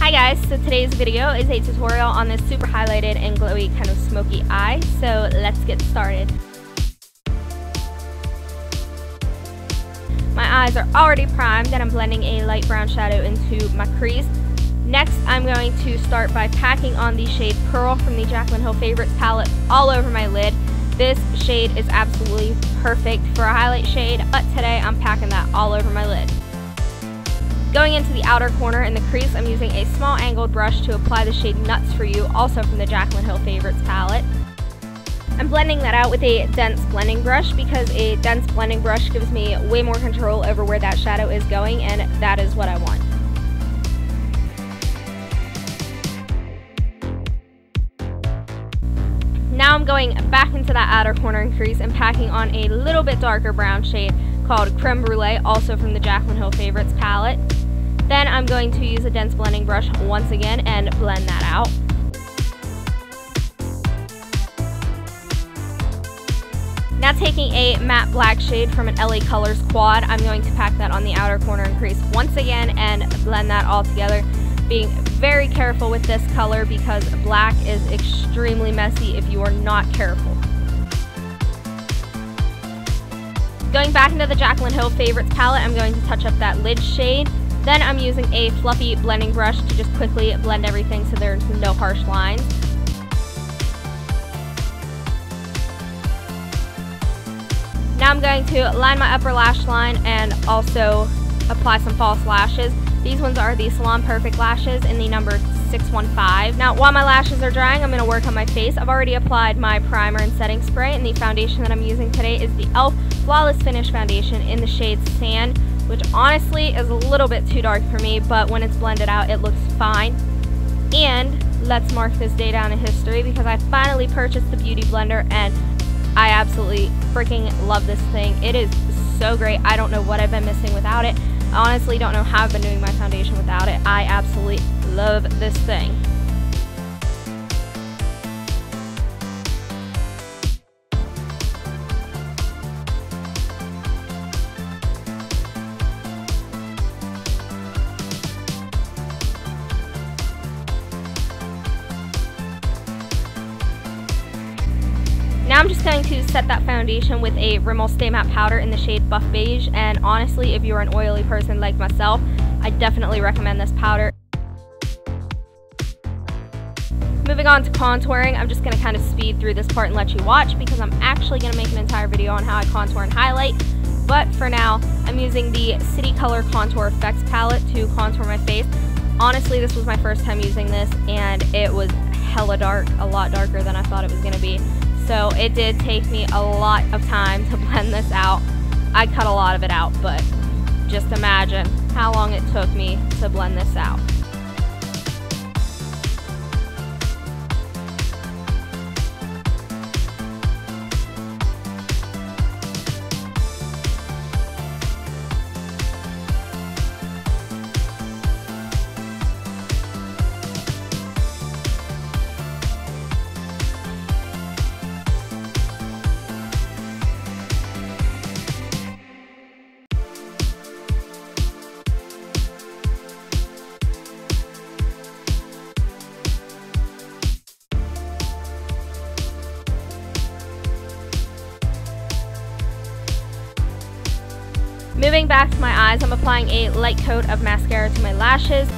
Hi guys, so today's video is a tutorial on this super highlighted and glowy kind of smoky eye, so let's get started. My eyes are already primed and I'm blending a light brown shadow into my crease. Next, I'm going to start by packing on the shade Pearl from the Jaclyn Hill Favorites palette all over my lid. This shade is absolutely perfect for a highlight shade, but today I'm packing that all over my lid. Going into the outer corner in the crease, I'm using a small angled brush to apply the shade Nuts for You, also from the Jaclyn Hill Favorites palette. I'm blending that out with a dense blending brush because a dense blending brush gives me way more control over where that shadow is going, and that is what I want. Now I'm going back into that outer corner and crease and packing on a little bit darker brown shade called Creme Brule, also from the Jaclyn Hill Favorites palette. Then I'm going to use a dense blending brush once again and blend that out. Now taking a matte black shade from an LA Colors quad, I'm going to pack that on the outer corner and crease once again and blend that all together. Being very careful with this color because black is extremely messy if you are not careful. Going back into the Jaclyn Hill Favorites palette, I'm going to touch up that lid shade. Then I'm using a fluffy blending brush to just quickly blend everything so there's no harsh lines. Now I'm going to line my upper lash line and also apply some false lashes. These ones are the Salon Perfect lashes in the number 615. Now while my lashes are drying, I'm going to work on my face. I've already applied my primer and setting spray, and the foundation that I'm using today is the e.l.f. Flawless Finish Foundation in the shade Sand, which honestly is a little bit too dark for me, but when it's blended out it looks fine. And let's mark this day down in history because I finally purchased the Beauty Blender and I absolutely freaking love this thing. It is so great. I don't know what I've been missing without it. I honestly don't know how I've been doing my foundation without it. I absolutely love this thing. Now I'm just going to set that foundation with a Rimmel Stay Matte Powder in the shade Buff Beige, and honestly, if you're an oily person like myself, I definitely recommend this powder. Moving on to contouring, I'm just going to kind of speed through this part and let you watch because I'm actually going to make an entire video on how I contour and highlight. But for now, I'm using the City Color Contour Effects palette to contour my face. Honestly, this was my first time using this and it was hella dark, a lot darker than I thought it was going to be. So it did take me a lot of time to blend this out. I cut a lot of it out, but just imagine how long it took me to blend this out. Moving back to my eyes, I'm applying a light coat of mascara to my lashes.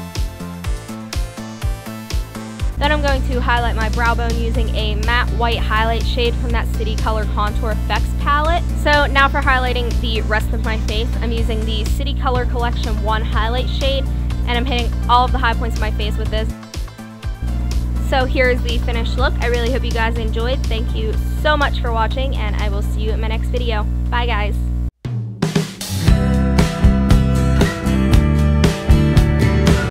Then I'm going to highlight my brow bone using a matte white highlight shade from that City Color Contour Effects palette. So now for highlighting the rest of my face, I'm using the City Color Collection 1 highlight shade, and I'm hitting all of the high points of my face with this. So here's the finished look. I really hope you guys enjoyed. Thank you so much for watching, and I will see you in my next video. Bye guys.